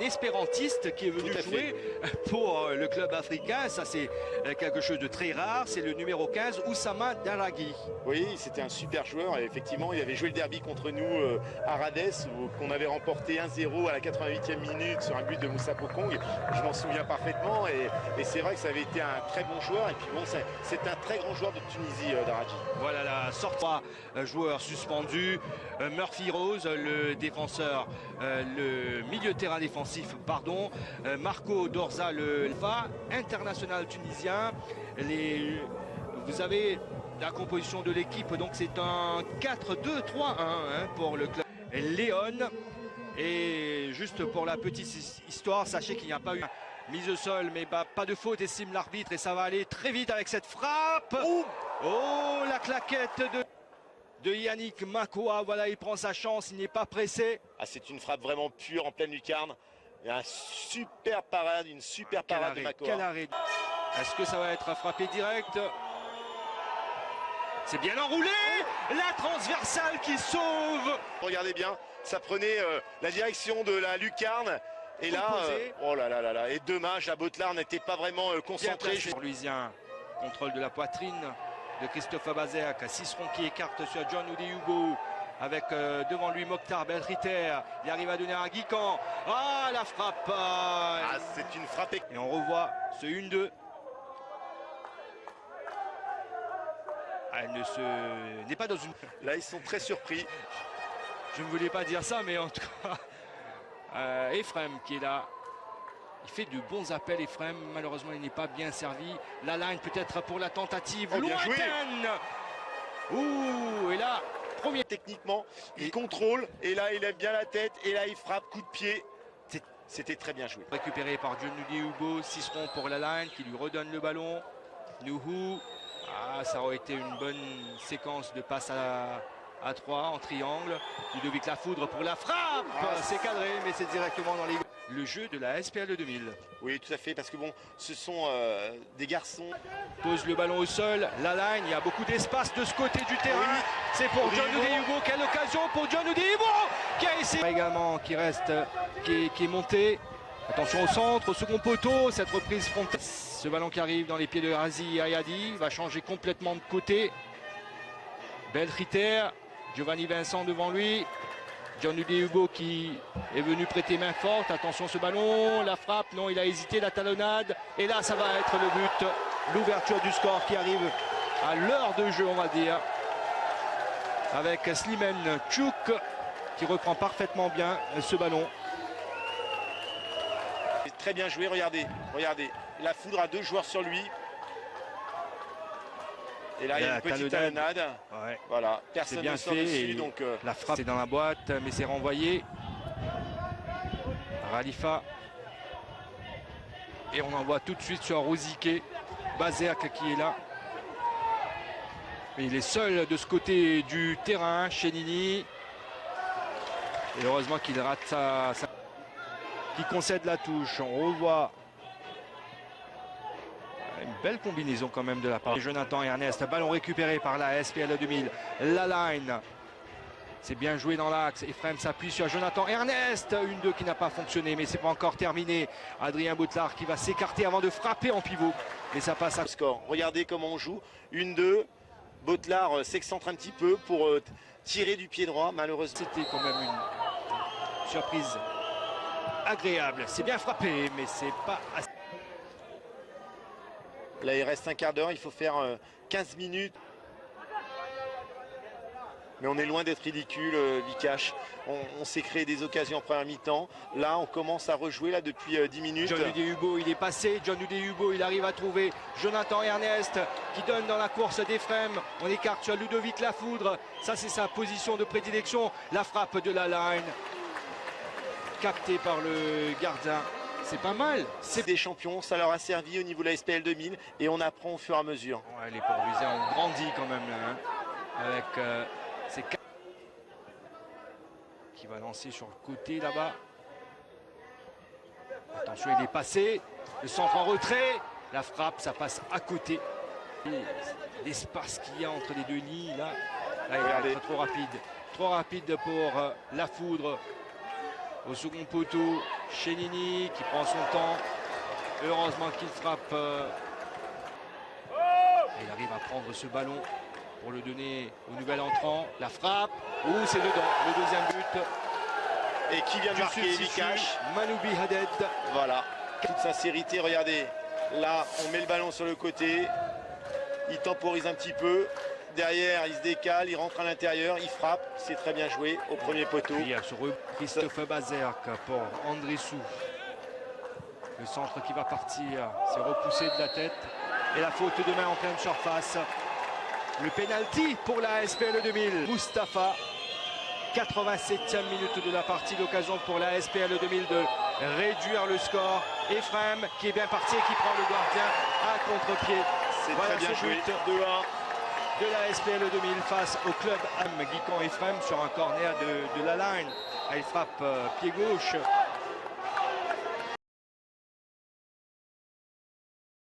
espérantiste qui est venu jouer pour le club africain. Ça, c'est quelque chose de très rare. C'est le numéro 15, Oussama Daraghi. Oui, c'était un super joueur. Et effectivement, il avait joué le derby contre nous à Radès, qu'on avait remporté 1-0 à la 88e minute sur un but de Moussa Pokong. Je m'en souviens parfaitement. Et c'est vrai que ça avait été un très bon joueur. Et puis bon, c'est un très grand joueur de Tunisie, Daraghi. Voilà la sortie. Joueur suspendu. Murphy Rose, le défenseur, le milieu de terrain défensif, pardon. Marco Dorza, le international tunisien. Vous avez la composition de l'équipe, donc c'est un 4-2-3-1 pour le club Léon. Et juste pour la petite histoire, sachez qu'il n'y a pas eu mise au sol, mais pas de faute, estime l'arbitre, et ça va aller très vite avec cette frappe. Oh, la claquette de Yannick Makoua. Voilà, il prend sa chance, il n'est pas pressé. Ah, c'est une frappe vraiment pure en pleine lucarne. Il y a un super parade, une super parade de Makoua. Quel arrêt. Est-ce que ça va être frappé direct? C'est bien enroulé. La transversale qui sauve. Regardez bien, ça prenait la direction de la lucarne. Et là, oh là là là là, et dommage, la Botelard n'était pas vraiment concentrée. Louisien, contrôle de la poitrine de Christophe Abazek. Ciceron qui écarte sur John Oudé-Hugo. Avec devant lui Mokhtar Belriter. Il arrive à donner un Guican. Ah, la frappe. Ah, c'est une frappe. Et on revoit ce 1-2. Elle n'est pas dans une... Là, ils sont très surpris. Je ne voulais pas dire ça, mais en tout cas, Ephraim qui est là. Il fait de bons appels, Ephraim. Malheureusement, il n'est pas bien servi. La line peut-être pour la tentative lointaine. Ouh, et là, premier. Techniquement, il contrôle. Et là, il lève bien la tête. Et là, il frappe coup de pied. C'était très bien joué. Récupéré par John Oudé-Hugo. Ciceron pour la line qui lui redonne le ballon. Nuhu. Ah, ça aurait été une bonne séquence de passe à 3 en triangle. Ludovic Lafoudre pour la frappe. C'est cadré, mais c'est directement dans les... Le jeu de la SPL 2000. Oui, tout à fait, parce que bon, ce sont des garçons. Pose le ballon au sol, la ligne, il y a beaucoup d'espace de ce côté du terrain. Oui. C'est pour John Oudé-Hugo. Quelle occasion pour John Oudé-Hugo qui a essayé également, qui reste, qui est monté. Attention au centre, au second poteau, cette reprise frontale. Ce ballon qui arrive dans les pieds de Razi Ayadi va changer complètement de côté. Belriter, Giovanni Vincent devant lui. John Oudé-Hugo qui est venu prêter main forte. Attention ce ballon, la frappe, non, il a hésité, la talonnade. Et là, ça va être le but, l'ouverture du score qui arrive à l'heure de jeu, on va dire. Avec Slimane Tchouk qui reprend parfaitement bien ce ballon. Très bien joué, regardez, regardez. Lafoudre a 2 joueurs sur lui. Et là, il y a une petite talonnade. Ouais. Voilà, personne ne sort dessus. Donc, la frappe est dans la boîte, mais c'est renvoyé. Ralifa. Et on envoie tout de suite sur Rosiquet. Bazerk qui est là. Mais il est seul de ce côté du terrain, Chenini. Et heureusement qu'il rate qui concède la touche. On revoit une belle combinaison quand même de la part de Jonathan Ernest. Ballon récupéré par la SPL 2000. La line. C'est bien joué dans l'axe. Ephraim s'appuie sur Jonathan Ernest. 1-2 qui n'a pas fonctionné, mais c'est pas encore terminé. Adrien Botelard qui va s'écarter avant de frapper en pivot. Et ça passe à score. Regardez comment on joue. 1-2. Botelard s'excentre un petit peu pour tirer du pied droit. Malheureusement, c'était quand même une surprise agréable. C'est bien frappé, mais c'est pas assez. Là, il reste un quart d'heure. Il faut faire 15 minutes. Mais on est loin d'être ridicule, Vikash. On s'est créé des occasions en première mi-temps. Là, on commence à rejouer là depuis 10 minutes. John Oudé-Hugo, il est passé. John Oudé-Hugo, il arrive à trouver Jonathan Ernest qui donne dans la course d'Ephraim. On écarte sur Ludovic Lafoudre. Ça, c'est sa position de prédilection. La frappe de la line. Captée par le gardien. C'est pas mal. C'est des champions, ça leur a servi au niveau de la SPL 2000 et on apprend au fur et à mesure. Ouais, les Port-Louisiens ont grandi quand même là, hein, avec ces 4 qui va lancer sur le côté là-bas. Attention, il est passé. Le centre en retrait. La frappe, ça passe à côté. L'espace qu'il y a entre les deux lignes là, il va être trop rapide. Trop rapide pour Lafoudre. au second poteau. Chenini qui prend son temps. Heureusement qu'il frappe. Il arrive à prendre ce ballon pour le donner au nouvel entrant. La frappe. C'est dedans. Le deuxième but. Et qui vient de marquer Vikash. Manoubi Haddad. Voilà. Toute sincérité, regardez. Là, on met le ballon sur le côté. Il temporise un petit peu. Derrière, il se décale, il rentre à l'intérieur, il frappe. C'est très bien joué au premier poteau. Puis sur Christophe Bazerk pour Andrissou. Le centre qui va partir, c'est repoussé de la tête. Et la faute de main en pleine surface. Le pénalty pour la SPL 2000. Mustapha, 87e minute de la partie. L'occasion pour la SPL 2000 de réduire le score. Ephraim qui est bien parti et qui prend le gardien à contre-pied. C'est très bien joué. 2-1 de la SPL 2000 face au club Guican Ephraim sur un corner de la line. Il frappe pied gauche